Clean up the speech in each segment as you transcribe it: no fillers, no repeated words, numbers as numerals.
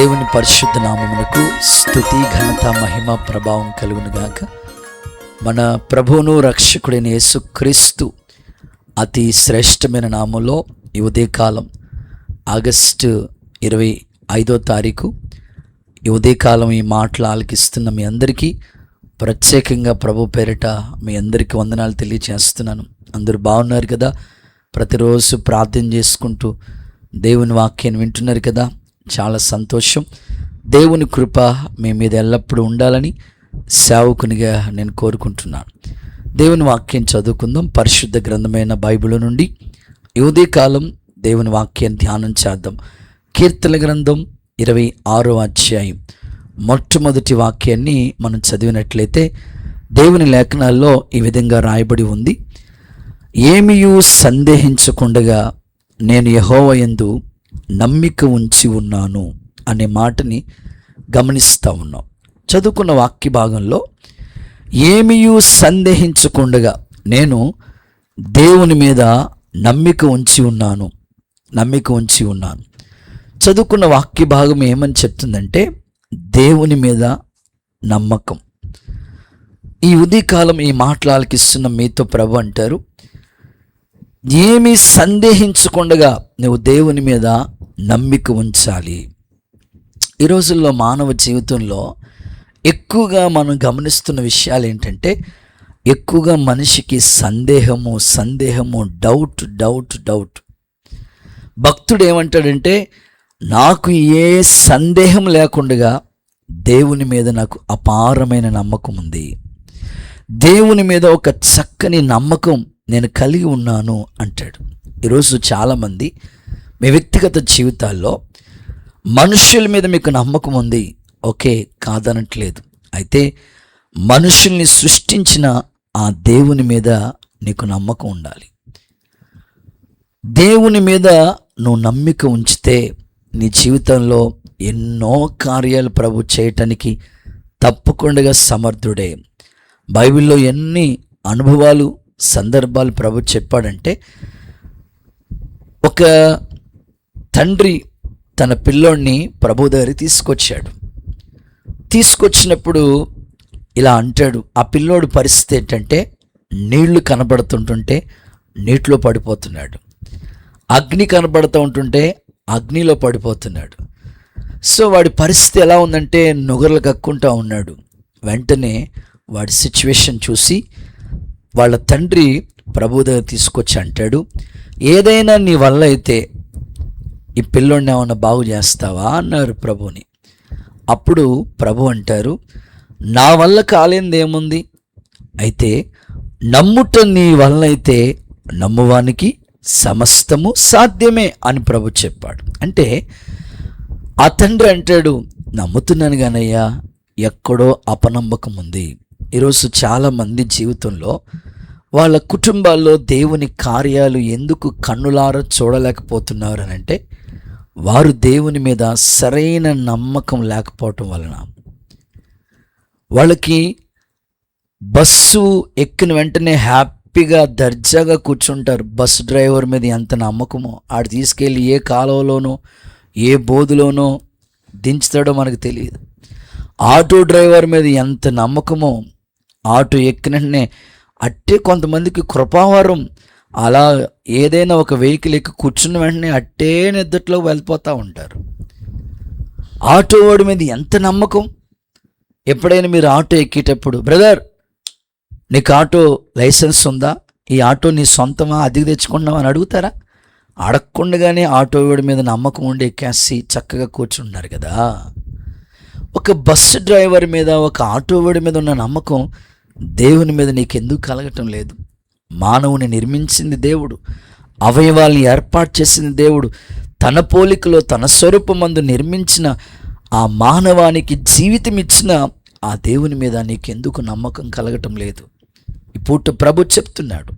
దేవుని పరిశుద్ధ నామమునకు స్తుతి ఘనత మహిమ ప్రభావం కలుగును గాక. మన ప్రభువును రక్షకుడైన యేసుక్రీస్తు అతి శ్రేష్టమైన నామంలో ఈ ఉదయకాలం ఆగస్టు 25వ తారీఖు ఈ ఉదయకాలం ఈ మాటలు ఆలకిస్తున్న మీ అందరికీ ప్రత్యేకంగా ప్రభు పేరిట మీ అందరికీ వందనాలు తెలియజేస్తున్నాను. అందరూ బాగున్నారు కదా? ప్రతిరోజు ప్రార్థన చేసుకుంటూ దేవుని వాక్యాన్ని వింటున్నారు కదా? చాలా సంతోషం. దేవుని కృప మీ మీద ఎల్లప్పుడూ ఉండాలని సేవకునిగా నేను కోరుకుంటున్నాను. దేవుని వాక్యం చదువుకుందాం. పరిశుద్ధ గ్రంథమైన బైబిల్ నుండి ఈ ఉదయకాలం దేవుని వాక్యాన్ని ధ్యానం చేద్దాం. కీర్తన గ్రంథం 26వ అధ్యాయం మొట్టమొదటి వాక్యాన్ని మనం చదివినట్లయితే దేవుని లేఖనాల్లో ఈ విధంగా రాయబడి ఉంది. ఏమియూ సందేహించకుండగా నేను యెహోవా యందు నమ్మిక ఉంచి ఉన్నాను అనే మాటని గమనిస్తూ ఉన్నాం. చదువుకున్న వాక్య భాగంలో ఏమియూ సందేహించకుండగా నేను దేవుని మీద నమ్మిక ఉంచి ఉన్నాను. చదువుకున్న వాక్య భాగం ఏమని చెప్తుందంటే దేవుని మీద నమ్మకం. ఈ ఉదయకాలం ఈ మాటలు ఆలకిస్తున్న మీతో ప్రభు అంటారు, ఏమీ సందేహించకుండగా నువ్వు దేవుని మీద నమ్మిక ఉంచాలి. ఈ రోజుల్లో మానవ జీవితంలో ఎక్కువగా మనం గమనిస్తున్న విషయాలు ఏంటంటే, ఎక్కువగా మనిషికి సందేహము డౌట్. భక్తుడు ఏమంటాడంటే, నాకు ఏ సందేహం లేకుండా దేవుని మీద నాకు అపారమైన నమ్మకం ఉంది, దేవుని మీద ఒక చక్కని నమ్మకం నేను కలిగి ఉన్నాను అంటాడు. ఈరోజు చాలామంది మీ వ్యక్తిగత జీవితాల్లో మనుషుల మీద మీకు నమ్మకం ఉంది, ఓకే, కాదనట్లేదు. అయితే మనుషుల్ని సృష్టించిన ఆ దేవుని మీద నీకు నమ్మకం ఉండాలి. దేవుని మీద నువ్వు నమ్మిక ఉంచితే నీ జీవితంలో ఎన్నో కార్యాలు ప్రభు చేయటానికి తప్పకుండా సమర్థుడే. బైబిల్లో ఎన్ని అనుభవాలు సందర్భాలు ప్రభు చెప్పాడంటే, ఒక తండ్రి తన పిల్లోడిని ప్రభు దగ్గరికి తీసుకొచ్చినప్పుడు ఇలా అంటాడు. ఆ పిల్లోడు పరిస్థితి ఏంటంటే, నీళ్లు కనబడుతుంటుంటే నీటిలో పడిపోతున్నాడు, అగ్ని కనబడుతూ ఉంటుంటే అగ్నిలో పడిపోతున్నాడు. సో వాడి పరిస్థితి ఎలా ఉందంటే నుగరలు కక్కుంటూ ఉన్నాడు. వెంటనే వాడి సిచ్యువేషన్ చూసి వాళ్ళ తండ్రి ప్రభు దగ్గర తీసుకొచ్చి అంటాడు, ఏదైనా నీ వల్ల అయితే ఈ పిల్లోడిని ఏమన్నా బాగు చేస్తావా అన్నారు ప్రభుని. అప్పుడు ప్రభు అంటారు, నా వల్ల కాలేంది ఏముంది, అయితే నమ్ముట నీ వల్ల అయితే నమ్మువానికి సమస్తము సాధ్యమే అని ప్రభు చెప్పాడు. అంటే ఆ తండ్రి అంటాడు, నమ్ముతున్నాను కానయ్యా, ఎక్కడో అపనమ్మకం ఉంది. ఈరోజు చాలామంది జీవితంలో వాళ్ళ కుటుంబాల్లో దేవుని కార్యాలు ఎందుకు కన్నులార చూడలేకపోతున్నారు అని అంటే, వారు దేవుని మీద సరైన నమ్మకం లేకపోవటం వలన. వాళ్ళకి బస్సు ఎక్కిన వెంటనే హ్యాపీగా దర్జాగా కూర్చుంటారు. బస్సు డ్రైవర్ మీద ఎంత నమ్మకమో, ఆడు తీసుకెళ్ళి ఏ కాలువలోనో ఏ బోధులోనో దించుతాడో మనకు తెలియదు. ఆటో డ్రైవర్ మీద ఎంత నమ్మకమో, ఆటో ఎక్కిన వెంటనే అట్టే కొంతమందికి కృపావరం, అలా ఏదైనా ఒక వెహికల్ ఎక్కి కూర్చున్న వెంటనే అట్టే నిద్రలోకి వెళ్ళిపోతూ ఉంటారు. ఆటో వాడి మీద ఎంత నమ్మకం. ఎప్పుడైనా మీరు ఆటో ఎక్కేటప్పుడు, బ్రదర్ నీకు ఆటో లైసెన్స్ ఉందా, ఈ ఆటో నీ సొంతమా, అద్దెకి తెచ్చుకున్నావా అని అడుగుతారా? అడగకుండానే ఆటో వాడి మీద నమ్మకం ఉండి ఎక్కేసి చక్కగా కూర్చుంటున్నారు కదా. ఒక బస్సు డ్రైవర్ మీద, ఒక ఆటో వాడి మీద ఉన్న నమ్మకం దేవుని మీద నీకెందుకు కలగటం లేదు? మానవుని నిర్మించింది దేవుడు, అవయవాల్ని ఏర్పాటు చేసింది దేవుడు, తన పోలికలో తన స్వరూపమందు నిర్మించిన ఆ మానవానికి జీవితం ఇచ్చిన ఆ దేవుని మీద నీకెందుకు నమ్మకం కలగటం లేదు? ఈ పూట ప్రభు చెప్తున్నాడు,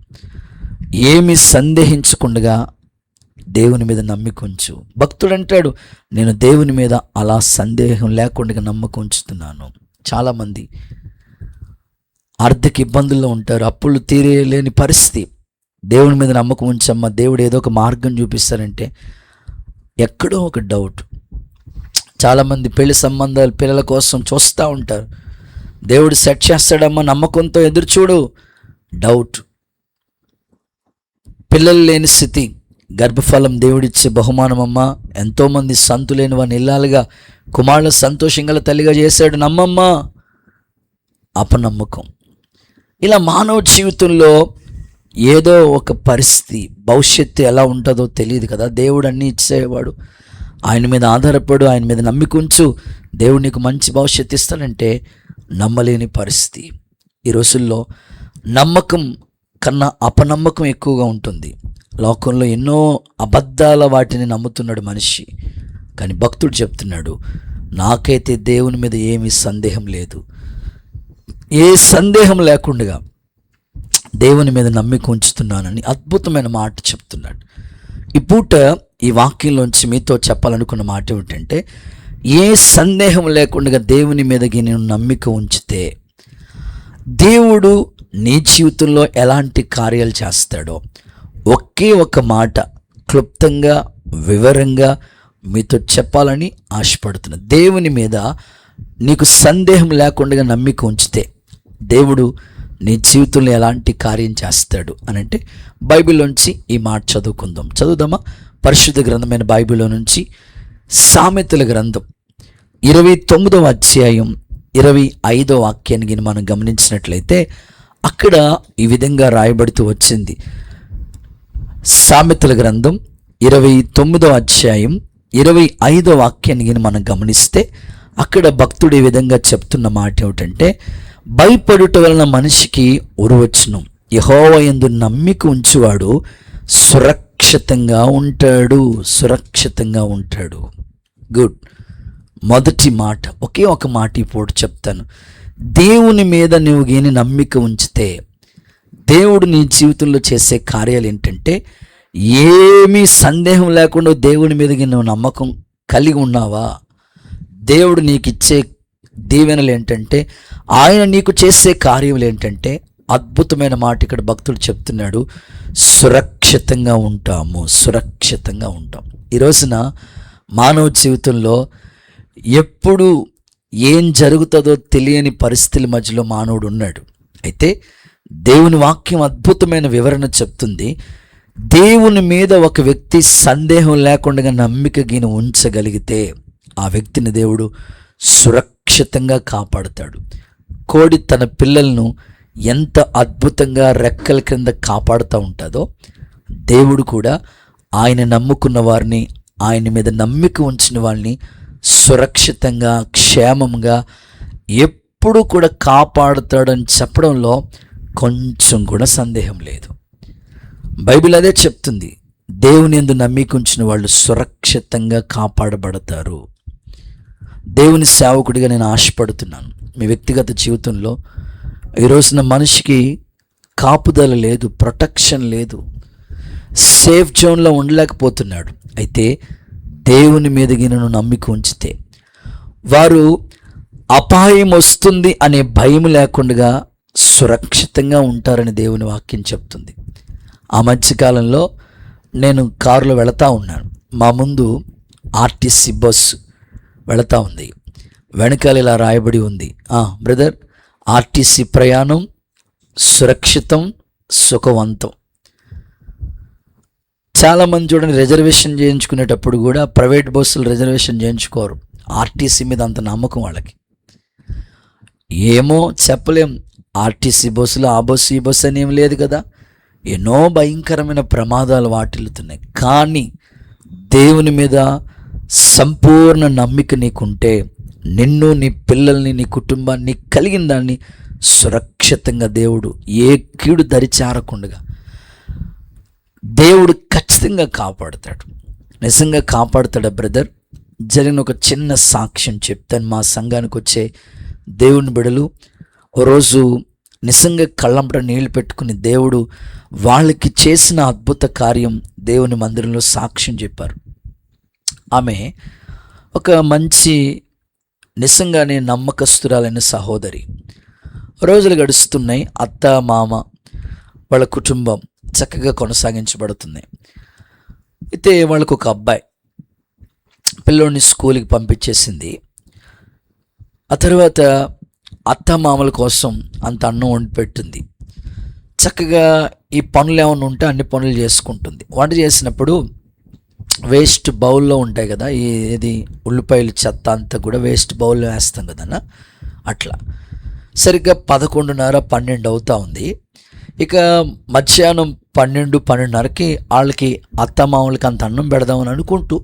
ఏమి సందేహించకుండా దేవుని మీద నమ్మిక ఉంచు. భక్తుడు అంటాడు, నేను దేవుని మీద అలా సందేహం లేకుండా నమ్మకం ఉంచుతున్నాను. చాలామంది ఆర్థిక ఇబ్బందుల్లో ఉంటారు, అప్పులు తీరేలేని పరిస్థితి. దేవుని మీద నమ్మకం ఉంచమ్మా, దేవుడు ఏదో ఒక మార్గం చూపిస్తారంటే ఎక్కడో ఒక డౌట్. చాలామంది పెళ్లి సంబంధాలు పిల్లల కోసం చూస్తూ ఉంటారు. దేవుడు సెట్ చేస్తాడమ్మా నమ్మకంతో ఎదురు చూడు. డౌట్. పిల్లలు లేని స్థితి, గర్భఫలం దేవుడిచ్చే బహుమానం అమ్మా. ఎంతోమంది సంతు లేని వారిని ఇల్లాలుగా కుమారుల సంతోషంగా తల్లిగా చేశాడు, నమ్మమ్మా. అపనమ్మకం. ఇలా మానవ జీవితంలో ఏదో ఒక పరిస్థితి, భవిష్యత్తు ఎలా ఉంటుందో తెలియదు కదా. దేవుడు అన్నీ ఇచ్చేవాడు. ఆయన మీద ఆధారపడు, ఆయన మీద నమ్మికుంచు, దేవుడు నీకు మంచి భవిష్యత్తు ఇస్తాడంటే నమ్మలేని పరిస్థితి. ఈ రోజుల్లో నమ్మకం కన్నా అపనమ్మకం ఎక్కువగా ఉంటుంది. లోకంలో ఎన్నో అబద్ధాల వాటిని నమ్ముతున్నాడు మనిషి. కానీ భక్తుడు చెప్తున్నాడు, నాకైతే దేవుని మీద ఏమీ సందేహం లేదు. ఏ సందేహం లేకుండా దేవుని మీద నమ్మిక ఉంచుతున్నానని అద్భుతమైన మాట చెప్తున్నాడు. ఈ పూట ఈ వాక్యంలోంచి మీతో చెప్పాలనుకున్న మాట ఏమిటంటే, ఏ సందేహం లేకుండా దేవుని మీదకి నేను నమ్మిక ఉంచితే దేవుడు నీ జీవితంలో ఎలాంటి కార్యాలు చేస్తాడో ఒకే ఒక మాట క్లుప్తంగా వివరంగా మీతో చెప్పాలని ఆశపడుతున్నా. దేవుని మీద నీకు సందేహం లేకుండా నమ్మిక ఉంచితే దేవుడు నీ జీవితంలో ఎలాంటి కార్యం చేస్తాడు అని అంటే బైబిల్లోంచి ఈ మాట చదువుకుందాం. చదువుదామా? పరిశుద్ధ గ్రంథమైన బైబిల్లో నుంచి సామెతల గ్రంథం 29వ అధ్యాయం 25వ వాక్యాన్ని మనం గమనించినట్లయితే అక్కడ ఈ విధంగా రాయబడుతూ వచ్చింది. సామెతల గ్రంథం 29వ అధ్యాయం 25వ వాక్యాన్ని మనం గమనిస్తే అక్కడ భక్తుడు ఈ విధంగా చెప్తున్న మాట ఏమిటంటే, భయపడుట వలన మనిషికి ఉరువచ్చును, యెహోవా యందు నమ్మిక ఉంచువాడు సురక్షితంగా ఉంటాడు. సురక్షితంగా ఉంటాడు. గుడ్. మొదటి మాట, ఒకే ఒక మాట ఇప్పుడు చెప్తాను. దేవుని మీద నువ్వు గేని నమ్మిక ఉంచితే దేవుడు నీ జీవితంలో చేసే కార్యాలు ఏంటంటే, ఏమీ సందేహం లేకుండా దేవుని మీదకి నువ్వు నమ్మకం కలిగి ఉన్నావా, దేవుడు నీకు ఇచ్చే దీవెనలు ఏంటంటే, ఆయన నీకు చేసే కార్యములు ఏంటంటే, అద్భుతమైన మాట ఇక్కడ భక్తుడు చెప్తున్నాడు, సురక్షితంగా ఉంటాము. సురక్షితంగా ఉంటాం. ఈ రోజున మానవ జీవితంలో ఎప్పుడు ఏం జరుగుతుందో తెలియని పరిస్థితుల మధ్యలో మానవుడు ఉన్నాడు. అయితే దేవుని వాక్యం అద్భుతమైన వివరణ చెప్తుంది. దేవుని మీద ఒక వ్యక్తి సందేహం లేకుండా నమ్మిక గిని ఉంచగలిగితే ఆ వ్యక్తిని దేవుడు సురక్షితంగా కాపాడుతాడు. కోడి తన పిల్లలను ఎంత అద్భుతంగా రెక్కల క్రింద కాపాడుతూ ఉంటుందో దేవుడు కూడా ఆయన నమ్ముకున్న వారిని, ఆయన మీద నమ్మిక ఉంచిన వాళ్ళని సురక్షితంగా క్షేమంగా ఎప్పుడు కూడా కాపాడుతాడని చెప్పడంలో కొంచెం కూడా సందేహం లేదు. బైబిల్ అదే చెప్తుంది. దేవుని యందు నమ్మిక ఉంచిన వాళ్ళు సురక్షితంగా కాపాడబడతారు. దేవుని సేవకుడిగా నేను ఆశపడుతున్నాను. మీ వ్యక్తిగత జీవితంలో ఈ రోజున మనిషికి కాపుదల లేదు, ప్రొటెక్షన్ లేదు, సేఫ్ జోన్లో ఉండలేకపోతున్నాడు. అయితే దేవుని మీదకి నేను నమ్మిక ఉంచితే వారు అపాయం వస్తుంది అనే భయం లేకుండా సురక్షితంగా ఉంటారని దేవుని వాక్యం చెప్తుంది. ఆ మధ్యకాలంలో నేను కారులో వెళతా ఉన్నాను. మా ముందు ఆర్టీసీ బస్సు వెళతా ఉంది. వెనకాల ఇలా రాయబడి ఉంది, బ్రదర్, ఆర్టీసీ ప్రయాణం సురక్షితం, సుఖవంతం. చాలామంది చూడండి, రిజర్వేషన్ చేయించుకునేటప్పుడు కూడా ప్రైవేట్ బస్సులు రిజర్వేషన్ చేయించుకోరు. ఆర్టీసీ మీద అంత నమ్మకం వాళ్ళకి. ఏమో చెప్పలేం, ఆర్టీసీ బస్సులు ఆ బస్సు ఈ బస్సు అని ఏం లేదు కదా. ఎన్నో భయంకరమైన ప్రమాదాలు వాటిల్లుతున్నాయి. కానీ దేవుని మీద సంపూర్ణ నమ్మిక నీకుంటే నిన్ను, నీ పిల్లల్ని, నీ కుటుంబాన్ని, కలిగిన దాన్ని సురక్షితంగా దేవుడు ఏ కీడు దరిచారకుండా దేవుడు ఖచ్చితంగా కాపాడుతాడు. నిజంగా కాపాడుతాడా బ్రదర్? జరిగిన ఒక చిన్న సాక్ష్యం చెప్తాను. మా సంఘానికి వచ్చే దేవుని బిడలు ఓ రోజు నిజంగా కళ్ళంపట నీళ్లు పెట్టుకుని దేవుడు వాళ్ళకి చేసిన అద్భుత కార్యం దేవుని మందిరంలో సాక్ష్యం చెప్పారు. ఆమె ఒక మంచి నిజంగానే నమ్మకస్తురాలైన సహోదరి. రోజులు గడుస్తున్నాయి. అత్త మామ వాళ్ళ కుటుంబం చక్కగా కొనసాగించబడుతుంది. అయితే వాళ్ళకు ఒక అబ్బాయి, పిల్లోడిని స్కూల్కి పంపించేసింది. ఆ తర్వాత అత్త మామల కోసం అంత అన్నం వండి పెట్టింది. చక్కగా ఈ పనులు ఏమైనా ఉంటే అన్ని పనులు చేసుకుంటుంది. వంట చేసినప్పుడు వేస్ట్ బౌల్లో ఉంటాయి కదా, ఏది ఉల్లిపాయలు చెత్త అంతా కూడా వేస్ట్ బౌల్లో వేస్తాం కదన్న, అట్లా సరిగ్గా 11:30, 12 అవుతా ఉంది. ఇక మధ్యాహ్నం 12:30కి వాళ్ళకి అత్తమామలకి అంత అన్నం పెడదామని అనుకుంటూ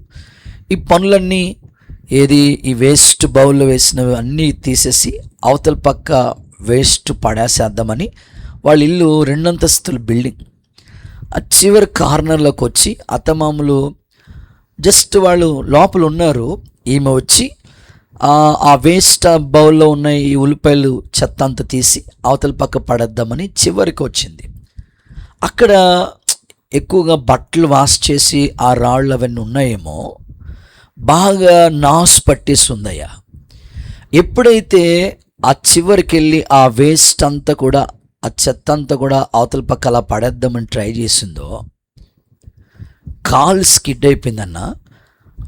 ఈ పనులన్నీ ఈ వేస్ట్ బౌల్లో వేసినవి అన్నీ తీసేసి అవతల పక్క వేస్ట్ పడేసేద్దామని వాళ్ళ ఇల్లు 2 అంతస్తుల బిల్డింగ్. ఆ చివరి కార్నర్లోకి వచ్చి అత్తమామలు జస్ట్ వాళ్ళు లోపల ఉన్నారు. ఈమె వచ్చి ఆ వేస్ట్ బౌల్లో ఉన్న ఈ ఉల్లిపాయలు చెత్త అంతా తీసి అవతల పక్క పడేద్దామని చివరికి వచ్చింది. అక్కడ ఎక్కువగా బట్టలు వాష్ చేసి ఆ రాళ్ళు అవన్నీ ఉన్నాయేమో, బాగా నాసు పట్టేసి ఉందయ్యా. ఎప్పుడైతే ఆ చివరికి వెళ్ళి ఆ వేస్ట్ అంతా కూడా, ఆ చెత్త అంతా కూడా అవతల పక్క అలా పడేద్దామని ట్రై చేసిందో, కాల్ స్కిడ్ అయిపోయిందన్న.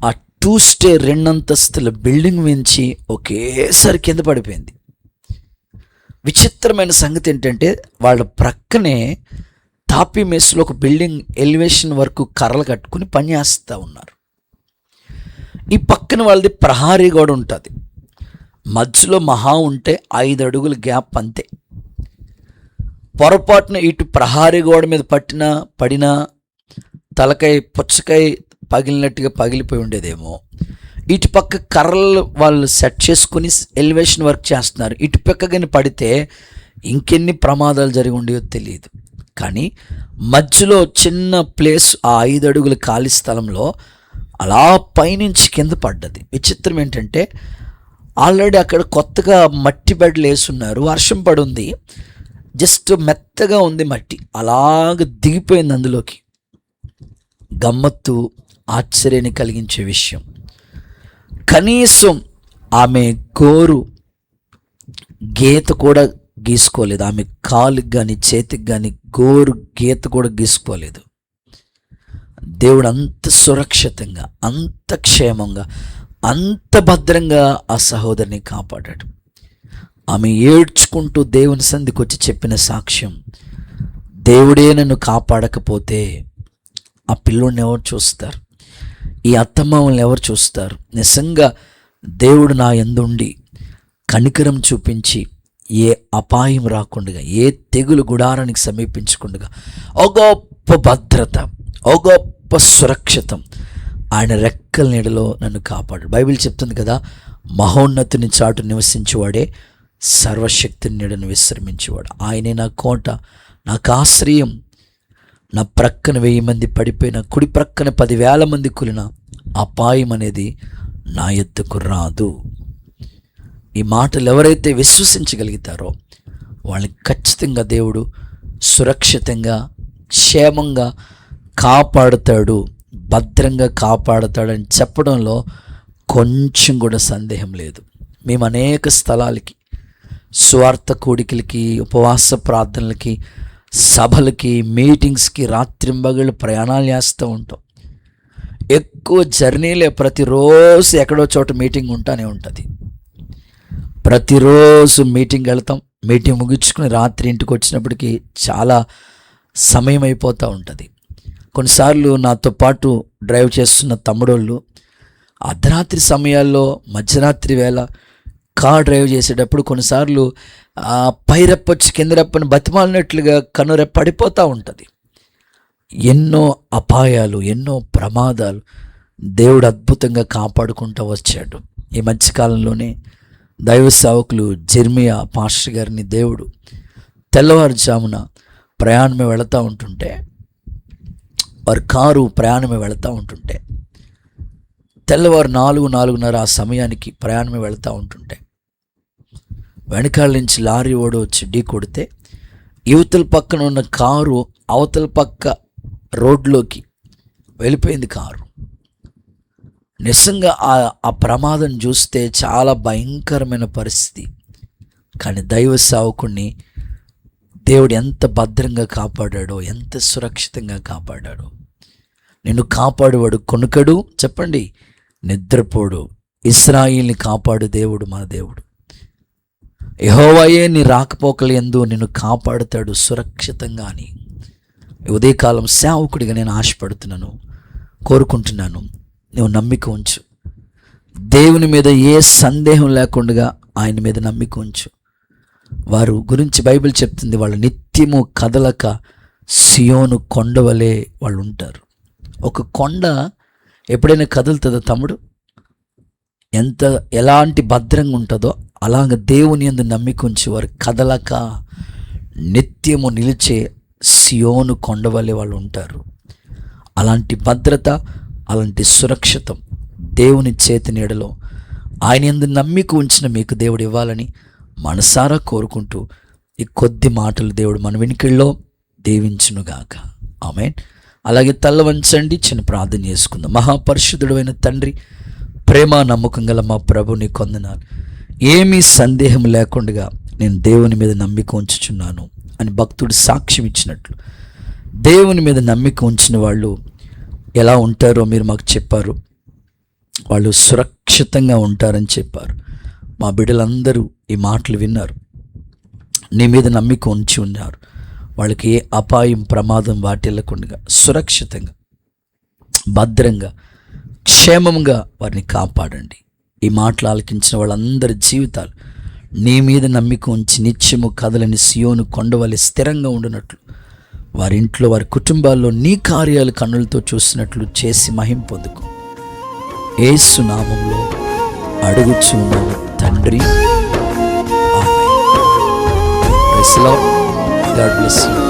ఆ 2 స్టేర్ 2 అంతస్తుల బిల్డింగ్ నుంచి ఒకేసారి కింద పడిపోయింది. విచిత్రమైన సంగతి ఏంటంటే, వాళ్ళ ప్రక్కనే తాపీ మెస్లో ఒక బిల్డింగ్ ఎలివేషన్ వరకు కర్రలు కట్టుకుని పనిచేస్తూ ఉన్నారు. ఈ పక్కన వాళ్ళది ప్రహారీ గోడ ఉంటుంది. మధ్యలో మహా ఉంటే 5 అడుగుల గ్యాప్ అంతే. పొరపాటున ఇటు ప్రహారీ గోడ మీద పడినా తలకాయ పుచ్చకాయ పగిలినట్టుగా పగిలిపోయి ఉండేదేమో. ఇటు పక్క కర్రలు వాళ్ళు సెట్ చేసుకుని ఎలివేషన్ వర్క్ చేస్తున్నారు. ఇటు పక్కగాని పడితే ఇంకెన్ని ప్రమాదాలు జరిగి ఉండేవో తెలియదు. కానీ మధ్యలో చిన్న ప్లేస్, ఆ 5 అడుగుల ఖాళీ స్థలంలో అలా పైనుంచి కింద పడ్డది. విచిత్రం ఏంటంటే, ఆల్రెడీ అక్కడ కొత్తగా మట్టి బెడ్లు వేసున్నారు, వర్షం పడుంది, జస్ట్ మెత్తగా ఉంది మట్టి, అలాగ దిగిపోయింది అందులోకి. గమ్మత్తు, ఆశ్చర్యాన్ని కలిగించే విషయం, కనీసం ఆమె గోరు గీత కూడా గీసుకోలేదు. ఆమె కాలుకి కానీ చేతికి కానీ గోరు గీత కూడా గీసుకోలేదు. దేవుడు అంత సురక్షితంగా, అంత క్షేమంగా, అంత భద్రంగా ఆ సహోదరిని కాపాడాడు. ఆమె ఏడ్చుకుంటూ దేవుని సంధికి వచ్చి చెప్పిన సాక్ష్యం, దేవుడే నన్ను కాపాడకపోతే ఆ పిల్లోడిని ఎవరు చూస్తారు, ఈ అత్తమామల్ని ఎవరు చూస్తారు? నిజంగా దేవుడు నా యందుండి కనికరం చూపించి ఏ అపాయం రాకుండా, ఏ తెగులు గుడారానికి సమీపించకుండా, ఓ గొప్ప భద్రత, ఓ గొప్ప సురక్షితం ఆయన రెక్కల నీడలో నన్ను కాపాడు. బైబిల్ చెప్తుంది కదా, మహోన్నతుని చాటు నివసించేవాడే సర్వశక్తిని నీడను విశ్రమించేవాడు. ఆయనే నా కోట, నాకు ఆశ్రయం. నా ప్రక్కన 1000 మంది పడిపోయిన, కుడి ప్రక్కన 10,000 మంది కూలిన అపాయం అనేది నా ఎద్దుకు రాదు. ఈ మాటలు ఎవరైతే విశ్వసించగలుగుతారో వాళ్ళని ఖచ్చితంగా దేవుడు సురక్షితంగా, క్షేమంగా కాపాడుతాడు, భద్రంగా కాపాడుతాడని చెప్పడంలో కొంచెం కూడా సందేహం లేదు. మేము అనేక స్థలాలకి, స్వార్థ కూడికలకి, ఉపవాస ప్రార్థనలకి, సభలకి, మీటింగ్స్కి రాత్రింబగళ్ళు ప్రయాణాలు చేస్తూ ఉంటాం. ఎక్కువ జర్నీలే. ప్రతిరోజు ఎక్కడో చోట మీటింగ్ ఉంటానే ఉంటుంది. ప్రతిరోజు మీటింగ్ వెళ్తాం. మీటింగ్ ముగించుకుని రాత్రి ఇంటికి వచ్చినప్పటికీ చాలా సమయం అయిపోతూ ఉంటుంది. కొన్నిసార్లు నాతో పాటు డ్రైవ్ చేస్తున్న తమ్ముడోళ్ళు అర్ధరాత్రి సమయాల్లో, మధ్యరాత్రి వేళ కార్ డ్రైవ్ చేసేటప్పుడు కొన్నిసార్లు పైరెప్పొచ్చి కింద రెప్పని బతిమాలినట్లుగా కనురెప్ప పడిపోతూ ఉంటుంది. ఎన్నో అపాయాలు, ఎన్నో ప్రమాదాలు దేవుడు అద్భుతంగా కాపాడుకుంటూ వచ్చాడు. ఈ మధ్యకాలంలోనే దైవ సేవకులు జెర్మియా పాస్టర్ గారిని దేవుడు తెల్లవారుజామున ప్రయాణమే వెళుతూ ఉంటుంటే, వారి కారు ప్రయాణమే వెళుతూ ఉంటుంటే, తెల్లవారు 4-4:30 ఆ సమయానికి ప్రయాణమే వెళుతూ ఉంటుంటే, వెనకాల నుంచి లారీ ఓడి వచ్చి ఢీ కొడితే, యువతల పక్కన ఉన్న కారు అవతల పక్క రోడ్లోకి వెళ్ళిపోయింది కారు. నిజంగా ఆ ప్రమాదం చూస్తే చాలా భయంకరమైన పరిస్థితి. కానీ దైవ సేవకుణ్ణి దేవుడు ఎంత భద్రంగా కాపాడాడో, ఎంత సురక్షితంగా కాపాడాడో. నిన్ను కాపాడువాడు కొనుకడు, చెప్పండి, నిద్రపోడు. ఇశ్రాయేలుని కాపాడు దేవుడు మన దేవుడు. యెహోవాయే నీ రాకపోకలు యందు నిన్ను కాపాడుతాడు సురక్షితంగా అని ఈ ఉదయకాలం సేవకుడిగా నేను ఆశపడుతున్నాను, కోరుకుంటున్నాను. నువ్వు నమ్మిక ఉంచు. దేవుని మీద ఏ సందేహం లేకుండా ఆయన మీద నమ్మిక ఉంచు. వారు గురించి బైబిల్ చెప్తుంది, వాళ్ళు నిత్యము కదలక సియోను కొండ వలె వాళ్ళు ఉంటారు. ఒక కొండ ఎప్పుడైనా కదులుతుందో తమ్ముడు? ఎలాంటి భద్రంగా ఉంటుందో అలాగ దేవుని యందు నమ్మిక ఉంచి వారు కదలక నిత్యము నిలిచే సియోను కొండ వలె వాళ్ళు ఉంటారు. అలాంటి భద్రత, అలాంటి సురక్షితం దేవుని చేతి నీడలో ఆయన యందు నమ్మిక ఉంచిన మీకు దేవుడు ఇవ్వాలని మనసారా కోరుకుంటూ ఈ కొద్ది మాటలు దేవుడు మన వెనుకల్లో దీవించునుగాక. ఆమేన్. అలాగే తల్ల వంచండి, చిన్న ప్రార్థన చేసుకుందాం. మహాపరిశుద్ధుడైన తండ్రి, ప్రేమ నమ్మకం గల మా ప్రభు, నీ కొందనాలు. ఏమీ సందేహం లేకుండా నేను దేవుని మీద నమ్మిక ఉంచుచున్నాను అని భక్తుడు సాక్ష్యం ఇచ్చినట్లు దేవుని మీద నమ్మిక ఉంచిన వాళ్ళు ఎలా ఉంటారో మీరు మాకు చెప్పారు. వాళ్ళు సురక్షితంగా ఉంటారని చెప్పారు. మా బిడ్డలందరూ ఈ మాటలు విన్నారు, నీ మీద నమ్మిక ఉంచి ఉన్నారు. వాళ్ళకి ఏ అపాయం, ప్రమాదం వాటిల్లకుండా సురక్షితంగా, భద్రంగా, క్షేమంగా వారిని కాపాడండి. ఈ మాటలు ఆలకించిన వాళ్ళందరి జీవితాలు నీ మీద నమ్మిక ఉంచి నిత్యము కదలని సియోను కొండవలె స్థిరంగా ఉండినట్లు, వారి ఇంట్లో, వారి కుటుంబాల్లో నీ కార్యాలు కన్నులతో చూసినట్లు చేసి మహిమ పొందుకో. యేసు నామములో అడుగుచున్నాను తండ్రి. Amen. Praise the Lord. God bless you.